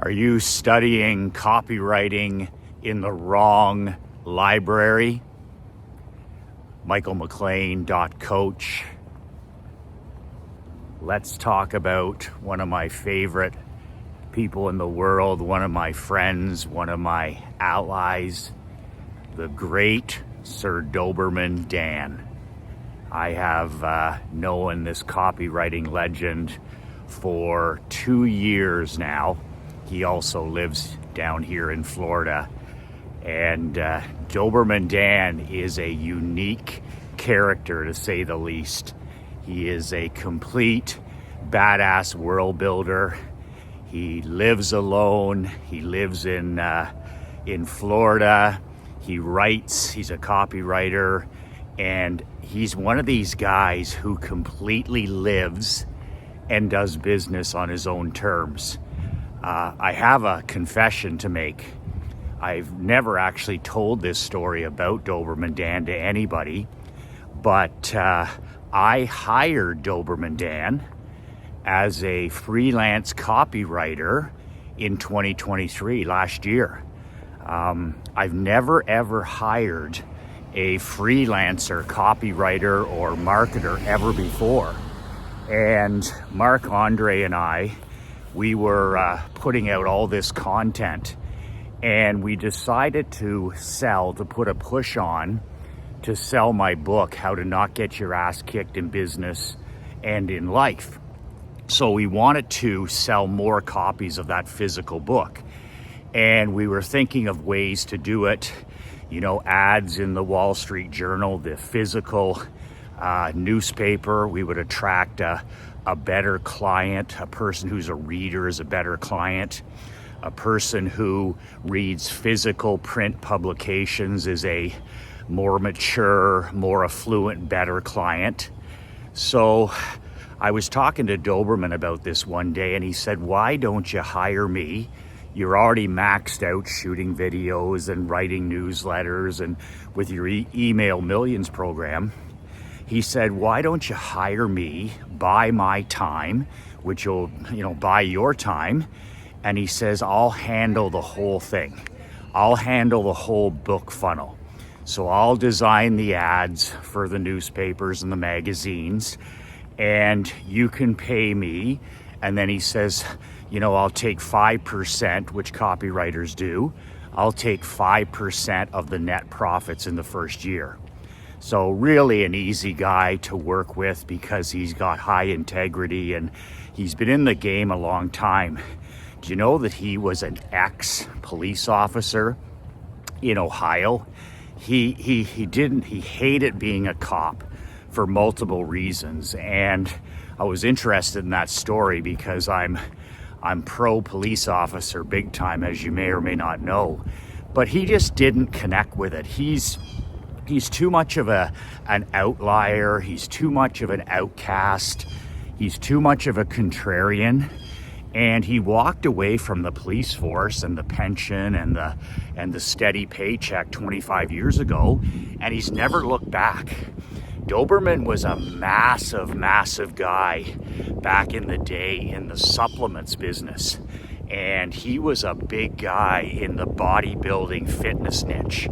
Are you studying copywriting in the wrong library? michaelmclean.coach. Let's talk about one of my favorite people in the world, one of my friends, one of my allies, the great Sir Doberman Dan. I have known this copywriting legend for 2 years now. He also lives down here in Florida. And Doberman Dan is a unique character, to say the least. He is a complete badass world builder. He lives alone. He lives in Florida. He writes. He's a copywriter. And he's one of these guys who completely lives and does business on his own terms. I have a confession to make. I've never actually told this story about Doberman Dan to anybody, but I hired Doberman Dan as a freelance copywriter in 2023, last year. I've never ever hired a freelancer copywriter or marketer ever before. And Mark Andre and I, we were putting out all this content, and we decided to put a push on to sell my book, How to Not Get Your Ass Kicked in Business and in Life. So we wanted to sell more copies of that physical book. And we were thinking of ways to do it, ads in the Wall Street Journal, the physical newspaper. We would attract a better client. A person who's a reader is a better client. A person who reads physical print publications is a more mature, more affluent, better client. So I was talking to Doberman about this one day, and he said, "Why don't you hire me? You're already maxed out shooting videos and writing newsletters and with your email millions program." He said, "Why don't you hire me, buy my time, which will, buy your time." And he says, "I'll handle the whole thing. I'll handle the whole book funnel. So I'll design the ads for the newspapers and the magazines, and you can pay me." And then he says, "I'll take 5%, which copywriters do. I'll take 5% of the net profits in the first year." So really an easy guy to work with because he's got high integrity and he's been in the game a long time. Do you know that he was an ex-police officer in Ohio? He hated being a cop for multiple reasons. And I was interested in that story because I'm pro police officer big time, as you may or may not know. But he just didn't connect with it. He's too much of an outlier. He's too much of an outcast. He's too much of a contrarian. And he walked away from the police force and the pension and the steady paycheck 25 years ago, and he's never looked back. Doberman was a massive guy back in the day in the supplements business. And he was a big guy in the bodybuilding fitness niche.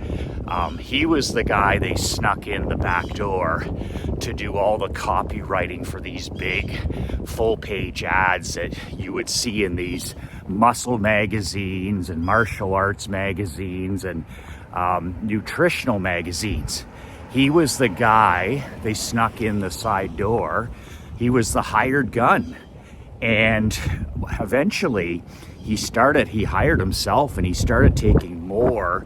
He was the guy they snuck in the back door to do all the copywriting for these big full-page ads that you would see in these muscle magazines and martial arts magazines and nutritional magazines. He was the guy they snuck in the side door. He was the hired gun. And eventually he hired himself, and he started taking more.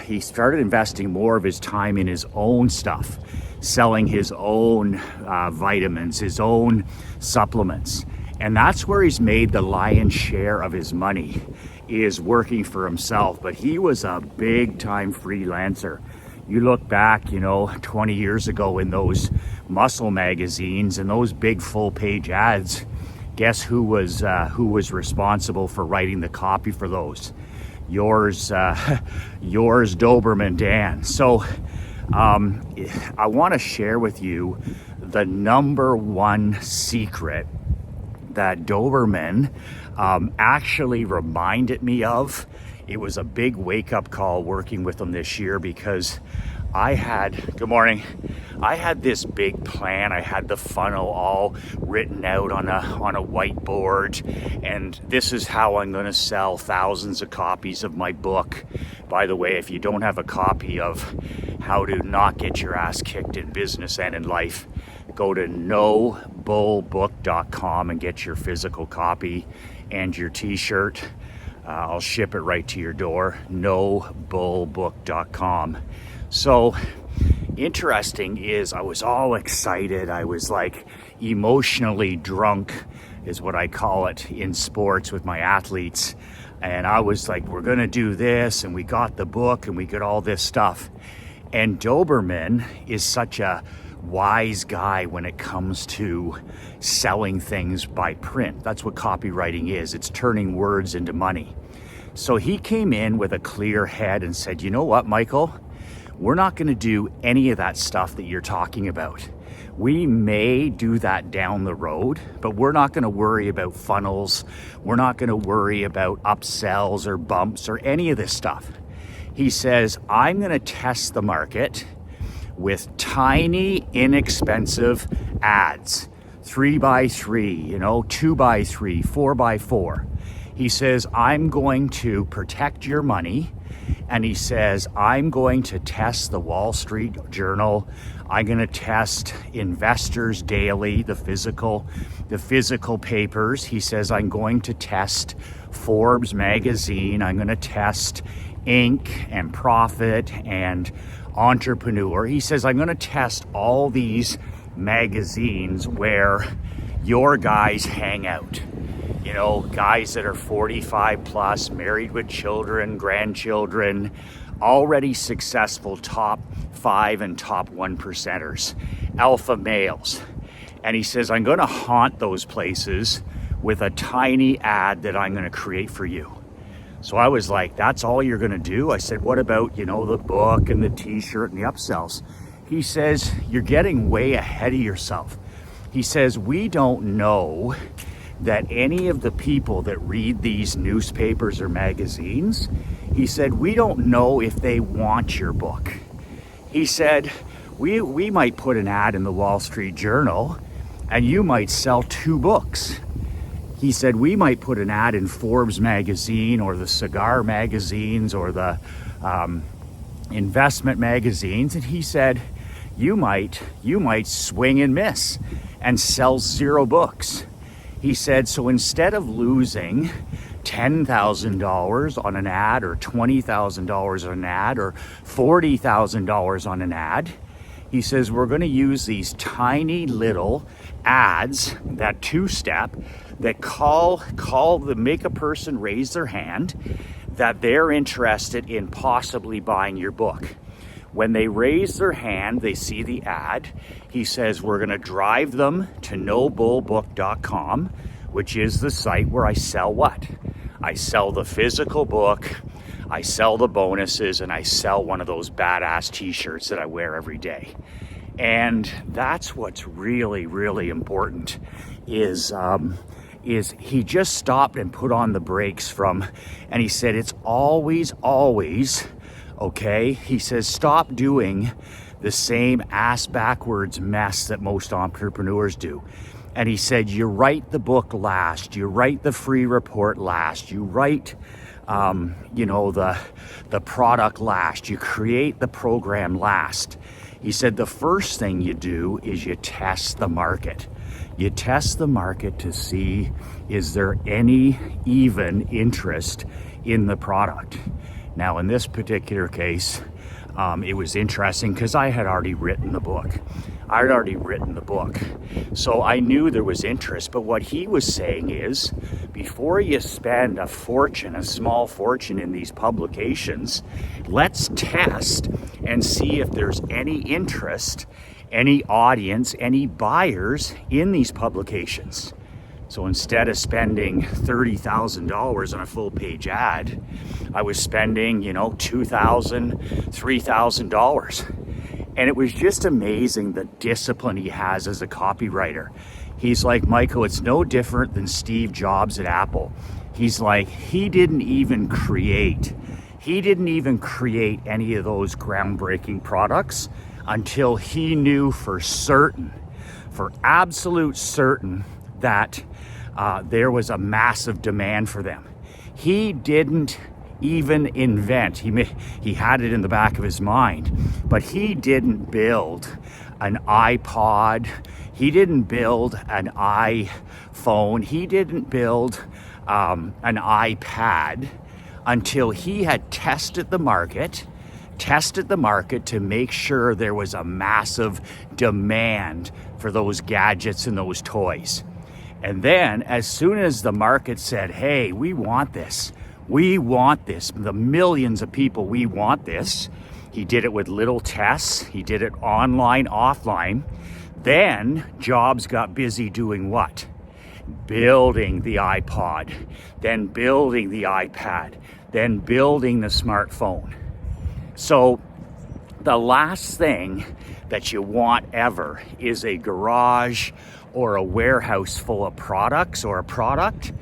He started investing more of his time in his own stuff, selling his own vitamins, his own supplements. And that's where he's made the lion's share of his money, is working for himself. But he was a big time freelancer. You look back, 20 years ago in those muscle magazines and those big full page ads, guess who was responsible for writing the copy for those? Yours, Doberman Dan. So I want to share with you the number one secret that Doberman actually reminded me of. It was a big wake-up call working with him this year because good morning. I had this big plan. I had the funnel all written out on a whiteboard, and this is how I'm going to sell thousands of copies of my book. By the way, if you don't have a copy of How to Not Get Your Ass Kicked in Business and in Life, go to nobullbook.com and get your physical copy and your t-shirt. I'll ship it right to your door. nobullbook.com. So interesting is I was all excited. I was like emotionally drunk is what I call it in sports with my athletes. And I was like, we're going to do this, and we got the book and we got all this stuff. And Doberman is such a wise guy when it comes to selling things by print. That's what copywriting is. It's turning words into money. So he came in with a clear head and said, you know what, Michael? We're not going to do any of that stuff that you're talking about. We may do that down the road, but we're not going to worry about funnels. We're not going to worry about upsells or bumps or any of this stuff. He says, I'm going to test the market with tiny, inexpensive ads, 3x3, 2x3, 4x4. He says, I'm going to protect your money. And he says, I'm going to test the Wall Street Journal. I'm going to test Investors Daily, the physical papers. He says, I'm going to test Forbes magazine. I'm going to test Inc. and Profit and Entrepreneur. He says, I'm going to test all these magazines where your guys hang out. Guys that are 45 plus, married with children, grandchildren, already successful top 5 and top 1%ers, alpha males. And he says, I'm going to haunt those places with a tiny ad that I'm going to create for you. So I was like, that's all you're going to do? I said, what about, the book and the t-shirt and the upsells? He says, you're getting way ahead of yourself. He says, we don't know that any of the people that read these newspapers or magazines, he said, we don't know if they want your book. He said, we might put an ad in the Wall Street Journal and you might sell 2 books. He said, we might put an ad in Forbes magazine or the cigar magazines or the investment magazines. And he said, you might swing and miss and sell 0 books. He said, so instead of losing $10,000 on an ad or $20,000 on an ad or $40,000 on an ad, he says, we're going to use these tiny little ads, that 2-step, that make a person raise their hand that they're interested in possibly buying your book. When they raise their hand, they see the ad. He says, we're going to drive them to nobullbook.com, which is the site where I sell what? I sell the physical book, I sell the bonuses, and I sell one of those badass t-shirts that I wear every day. And that's what's really, really important is he just stopped and put on the brakes and he said, it's always, okay? He says, stop doing the same ass backwards mess that most entrepreneurs do. And he said, you write the book last, you write the free report last, you write, the product last, you create the program last. He said, the first thing you do is you test the market. You test the market to see, is there any even interest in the product? Now, in this particular case, it was interesting because I had already written the book. So I knew there was interest. But what he was saying is, before you spend a small fortune in these publications, let's test and see if there's any interest, any audience, any buyers in these publications. So instead of spending $30,000 on a full page ad, I was spending, $2,000, $3,000. And it was just amazing the discipline he has as a copywriter. He's like, Michael, it's no different than Steve Jobs at Apple. He's like, he didn't even create any of those groundbreaking products until he knew for absolute certain, that there was a massive demand for them. He didn't even invent, he had it in the back of his mind, but he didn't build an iPod, he didn't build an iPhone, he didn't build an iPad until he had tested the market to make sure there was a massive demand for those gadgets and those toys. And then as soon as the market said, hey, we want this, the millions of people, we want this, he did it with little tests, he did it online, offline. Then Jobs got busy doing what? Building the iPod, then building the iPad, then building the smartphone. So the last thing that you want ever is a garage or a warehouse full of products or a product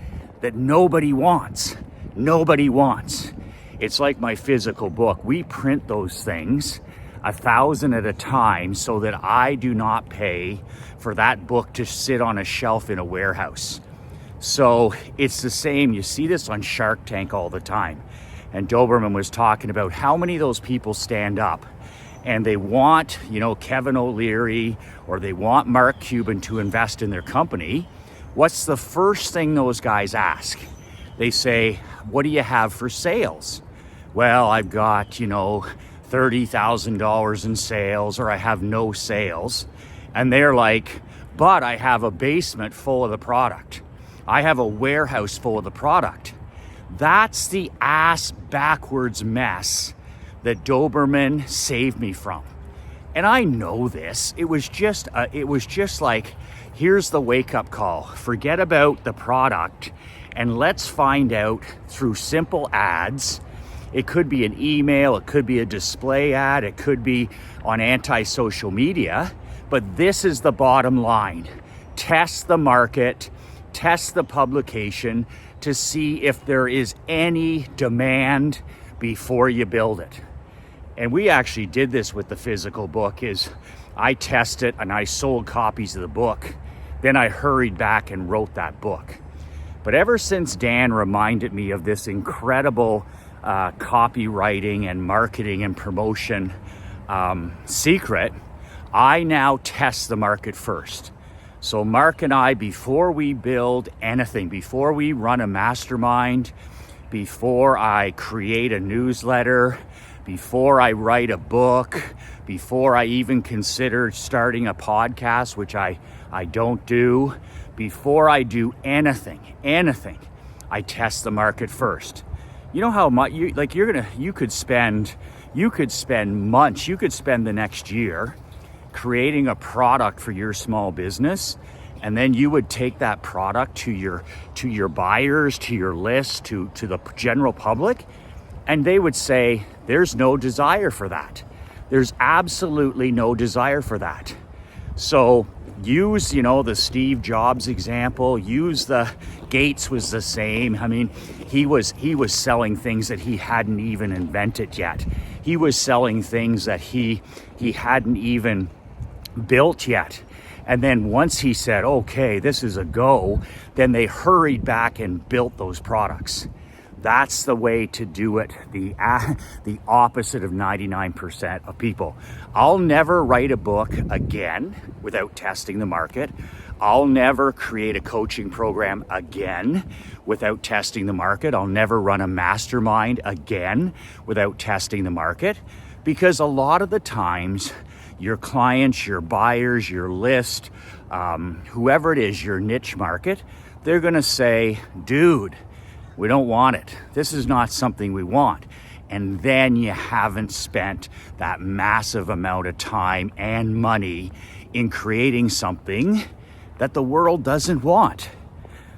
that nobody wants. Nobody wants. It's like my physical book. We print those things 1,000 at a time so that I do not pay for that book to sit on a shelf in a warehouse. So it's the same. You see this on Shark Tank all the time. And Doberman was talking about how many of those people stand up and they want, Kevin O'Leary or they want Mark Cuban to invest in their company. What's the first thing those guys ask? They say, what do you have for sales? Well, I've got, $30,000 in sales, or I have no sales. And they're like, but I have a basement full of the product. I have a warehouse full of the product. That's the ass backwards mess that Doberman saved me from. And I know this. It was just like, here's the wake-up call. Forget about the product and let's find out through simple ads. It could be an email, it could be a display ad, it could be on anti-social media, but this is the bottom line. Test the market, test the publication to see if there is any demand before you build it. And we actually did this with the physical book. Is I tested and I sold copies of the book. Then I hurried back and wrote that book. But ever since Dan reminded me of this incredible copywriting and marketing and promotion secret, I now test the market first. So Mark and I, before we build anything, before we run a mastermind, before I create a newsletter, before I write a book, before I even consider starting a podcast, which I don't do, before I do anything, I test the market first. You know how much you could spend months, you could spend the next year creating a product for your small business, and then you would take that product to your buyers, to your list, to the general public, and they would say, there's no desire for that. There's absolutely no desire for that. So use, the Steve Jobs example, use the Gates was the same. I mean, he was selling things that he hadn't even invented yet. He was selling things that he hadn't even built yet. And then once he said, okay, this is a go, then they hurried back and built those products. That's the way to do it, the opposite of 99% of people. I'll never write a book again without testing the market. I'll never create a coaching program again without testing the market. I'll never run a mastermind again without testing the market, because a lot of the times your clients, your buyers, your list, whoever it is, your niche market, they're gonna say, dude, we don't want it. This is not something we want. And then you haven't spent that massive amount of time and money in creating something that the world doesn't want.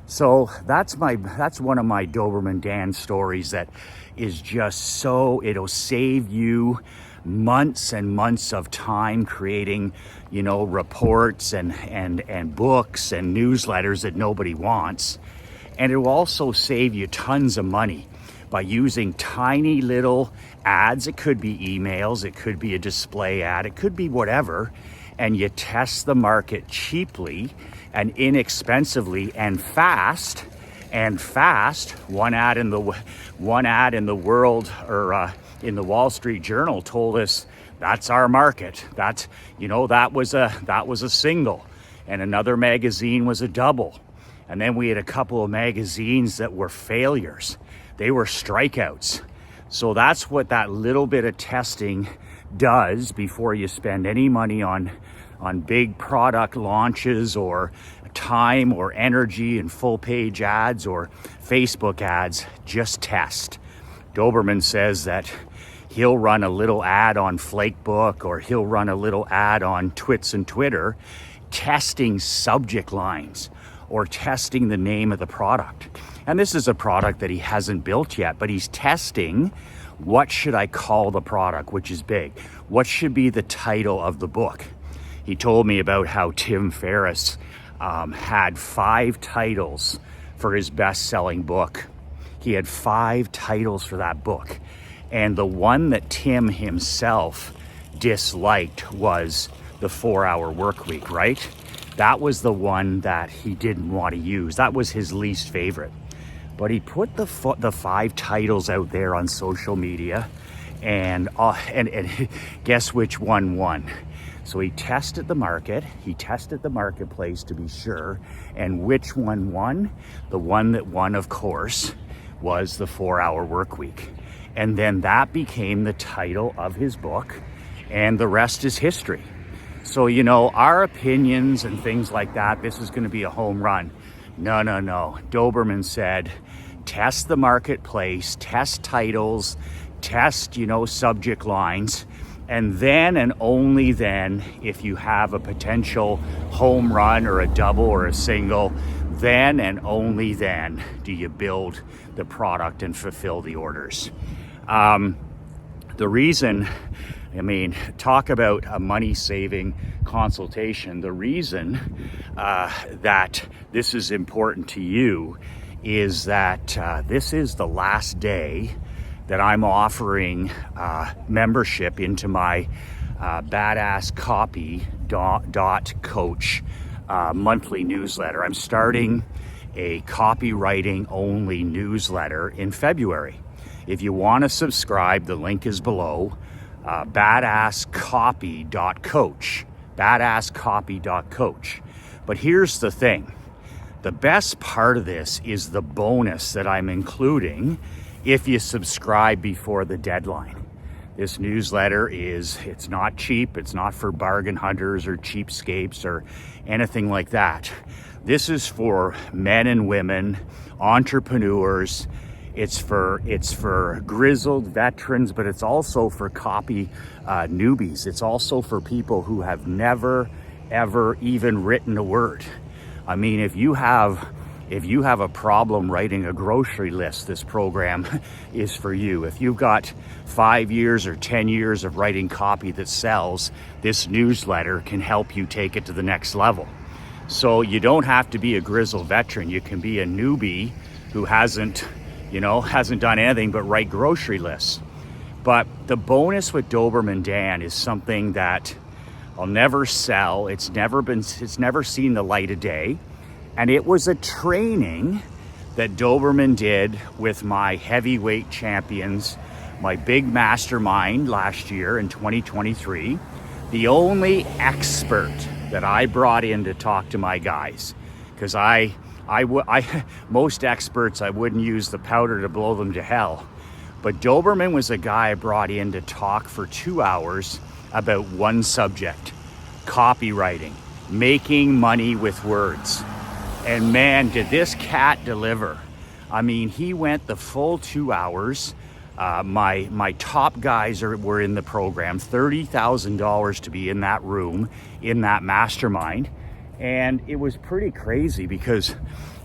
So that's one of my Doberman Dan stories that is just so, it'll save you months and months of time creating, reports and books and newsletters that nobody wants. And it will also save you tons of money by using tiny little ads. It could be emails, it could be a display ad, it could be whatever. And you test the market cheaply and inexpensively and fast. One ad in the world, or in the Wall Street Journal, told us that's our market. That was a single, and another magazine was a double. And then we had a couple of magazines that were failures. They were strikeouts. So that's what that little bit of testing does before you spend any money on big product launches or time or energy and full page ads or Facebook ads. Just test. Doberman says that he'll run a little ad on Flakebook, or he'll run a little ad on Twits and Twitter, testing subject lines or testing the name of the product. And this is a product that he hasn't built yet, but he's testing, what should I call the product, which is big. What should be the title of the book? He told me about how Tim Ferriss had 5 titles for his best-selling book. He had 5 titles for that book. And the one that Tim himself disliked was the 4-Hour Workweek, right? That was the one that he didn't want to use. That was his least favorite. But he put the 5 titles out there on social media, and guess which one won? So he tested the market, he tested the marketplace to be sure, and which one won? The one that won, of course, was the 4-Hour Workweek. And then that became the title of his book, and the rest is history. So, our opinions and things like that, this is going to be a home run. No. Doberman said, test the marketplace, test titles, test, subject lines, and then and only then, if you have a potential home run or a double or a single, then and only then do you build the product and fulfill the orders. The reason, talk about a money-saving consultation. The reason that this is important to you is that this is the last day that I'm offering membership into my badasscopy.coach monthly newsletter. I'm starting a copywriting only newsletter in February. If you want to subscribe, the link is below. Badasscopy.coach. Badasscopy.coach. But here's the thing. The best part of this is the bonus that I'm including if you subscribe before the deadline. This newsletter it's not cheap. It's not for bargain hunters or cheapskates or anything like that. This is for men and women, entrepreneurs. It's for grizzled veterans, but it's also for copy newbies. It's also for people who have never, ever even written a word. If you have a problem writing a grocery list, this program is for you. If you've got 5 years or 10 years of writing copy that sells, this newsletter can help you take it to the next level. So you don't have to be a grizzled veteran. You can be a newbie who hasn't done anything but write grocery lists. But the bonus with Doberman Dan is something that I'll never sell. It's never seen the light of day. And it was a training that Doberman did with my heavyweight champions, my big mastermind last year in 2023. The only expert that I brought in to talk to my guys, because most experts, I wouldn't use the powder to blow them to hell. But Doberman was a guy I brought in to talk for 2 hours about one subject: copywriting, making money with words. And man, did this cat deliver. He went the full 2 hours. My top guys were in the program, $30,000 to be in that room, in that mastermind. And it was pretty crazy because,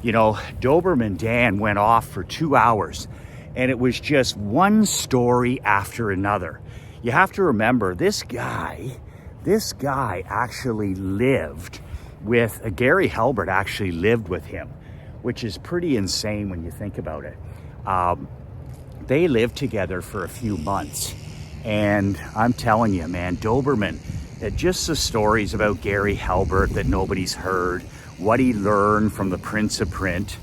Doberman Dan went off for 2 hours, and it was just one story after another. you have to remember this guy actually lived with, Gary Halbert actually lived with him, which is pretty insane when you think about it. They lived together for a few months. And I'm telling you, man, Doberman, just the stories about Gary Halbert that nobody's heard, what he learned from the Prince of Print.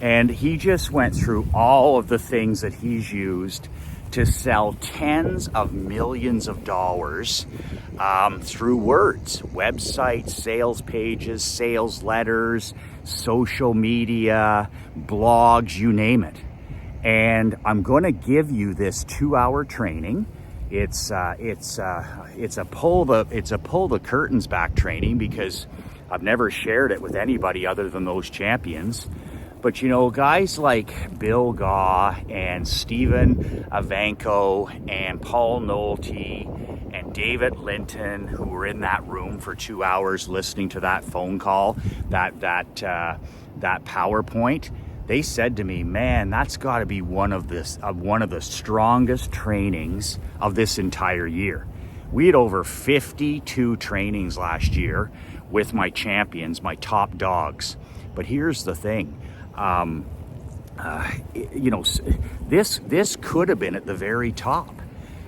And he just went through all of the things that he's used to sell tens of millions of dollars through words, websites, sales pages, sales letters, social media, blogs, you name it. And I'm going to give you this 2-hour training. It's a pull the curtains back training, because I've never shared it with anybody other than those champions. But you know, guys like Bill Gaw and Stephen Avanko and Paul Nolte and David Linton, who were in that room for 2 hours listening to that phone call, that PowerPoint, they said to me, man, that's got to be one of the strongest trainings of this entire year. We had over 52 trainings last year with my champions, my top dogs. But here's the thing. You know, this could have been at the very top.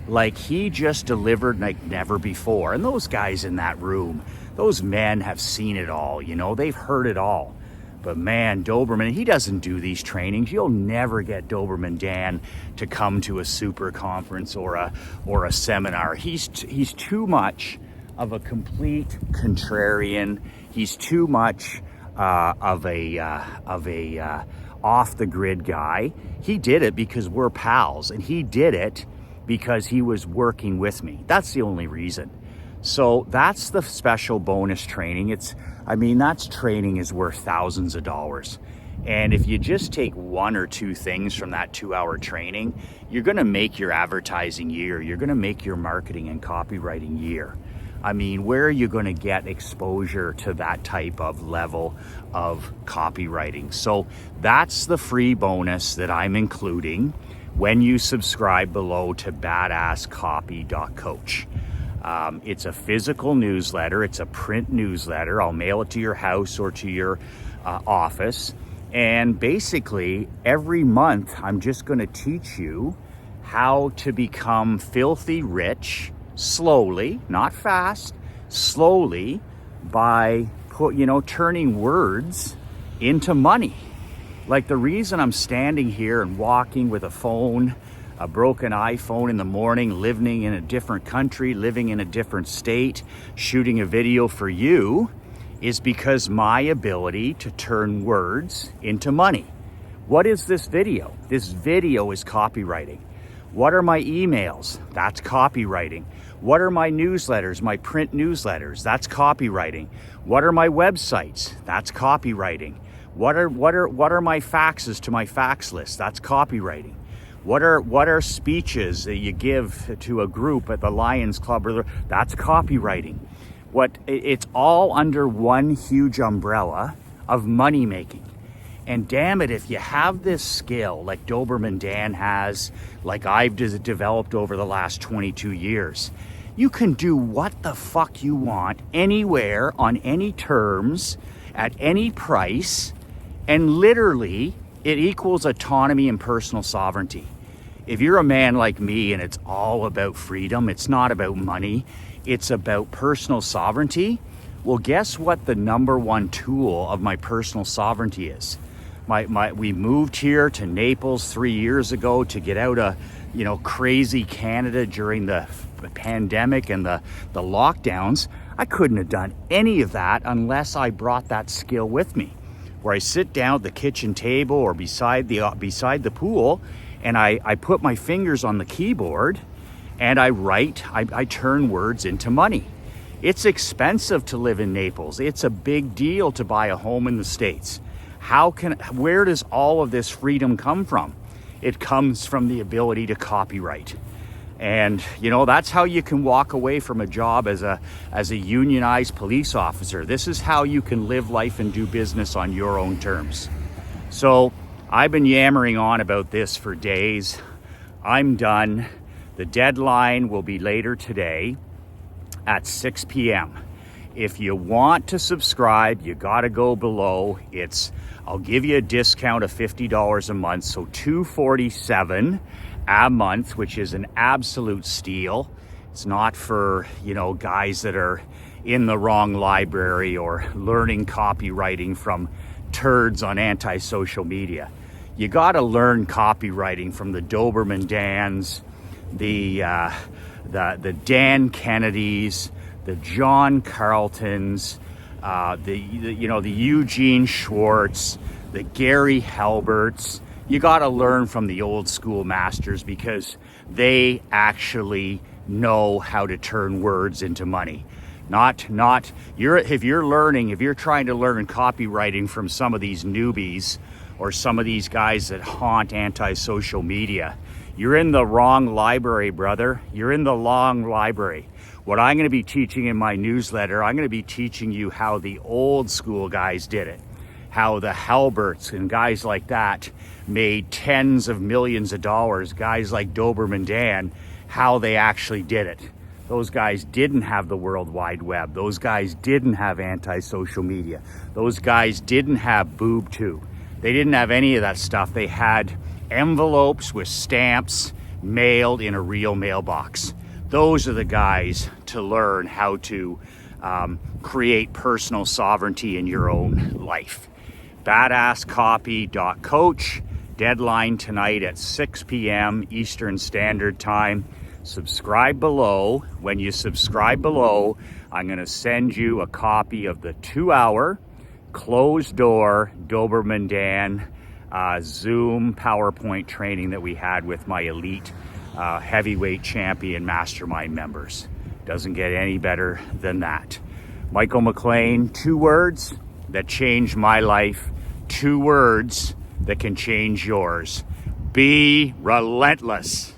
Like, he just delivered like never before. And those guys in that room, those men have seen it all, you know, they've heard it all. But man, Doberman, he doesn't do these trainings. You'll never get Doberman Dan to come to a super conference or a seminar. He's too much of a complete contrarian. He's too much of a off the grid guy. He did it because we're pals, and he did it because he was working with me. That's the only reason. So that's the special bonus training. That's training is worth thousands of dollars. And if you just take one or two things from that 2-hour training, you're going to make your advertising year. You're going to make your marketing and copywriting year. I mean, where are you going to get exposure to that type of level of copywriting? So that's the free bonus that I'm including when you subscribe below to badasscopy.coach. It's a physical newsletter. It's a print newsletter. I'll mail it to your house or to your office. And basically, every month, I'm just going to teach you how to become filthy rich slowly, not fast, slowly, by turning words into money. Like, the reason I'm standing here and walking with a phone, a broken iPhone in the morning, living in a different country, living in a different state, shooting a video for you, is because my ability to turn words into money. What is this video? This video is copywriting. What are my emails? That's copywriting. What are my newsletters, my print newsletters? That's copywriting. What are my websites? That's copywriting. What are my faxes to my fax list? That's copywriting. What are speeches that you give to a group at the Lions Club? That's copywriting. It's all under one huge umbrella of money making. And damn it, if you have this skill like Doberman Dan has, like I've developed over the last 22 years, you can do what the fuck you want, anywhere, on any terms, at any price, and literally it equals autonomy and personal sovereignty. If you're a man like me and it's all about freedom, it's not about money, it's about personal sovereignty, well, guess what the number one tool of my personal sovereignty is? We moved here to Naples 3 years ago to get out of, crazy Canada during the pandemic and the lockdowns. I couldn't have done any of that unless I brought that skill with me, where I sit down at the kitchen table or beside the pool, and I put my fingers on the keyboard and I write, I turn words into money. It's expensive to live in Naples. It's a big deal to buy a home in the States. Where does all of this freedom come from? It comes from the ability to copyright. And that's how you can walk away from a job as a unionized police officer. This is how you can live life and do business on your own terms. So I've been yammering on about this for days. I'm done. The deadline will be later today at 6 p.m. If you want to subscribe, you got to go below. I'll give you a discount of $50 a month, so $247 a month, which is an absolute steal. It's not for, guys that are in the wrong library or learning copywriting from turds on anti-social media. You got to learn copywriting from the Doberman Dans, the Dan Kennedys, the John Carltons, the Eugene Schwartz, the Gary Halberts. You got to learn from the old school masters because they actually know how to turn words into money. If you're trying to learn copywriting from some of these newbies or some of these guys that haunt anti-social media, you're in the wrong library, brother. You're in the wrong library. What I'm going to be teaching in my newsletter, I'm going to be teaching you how the old school guys did it, how the Halberts and guys like that made tens of millions of dollars, guys like Doberman Dan, how they actually did it. Those guys didn't have the World Wide Web. Those guys didn't have anti-social media. Those guys didn't have BoobTube. They didn't have any of that stuff. They had envelopes with stamps mailed in a real mailbox. Those are the guys to learn how to create personal sovereignty in your own life. Badasscopy.coach. Deadline tonight at 6 p.m. Eastern Standard Time. Subscribe below. When you subscribe below, I'm going to send you a copy of the 2-hour closed-door Doberman Dan Zoom PowerPoint training that we had with my elite heavyweight champion mastermind members. Doesn't get any better than that. Michael McLean, 2 words that changed my life, 2 words that can change yours. Be relentless.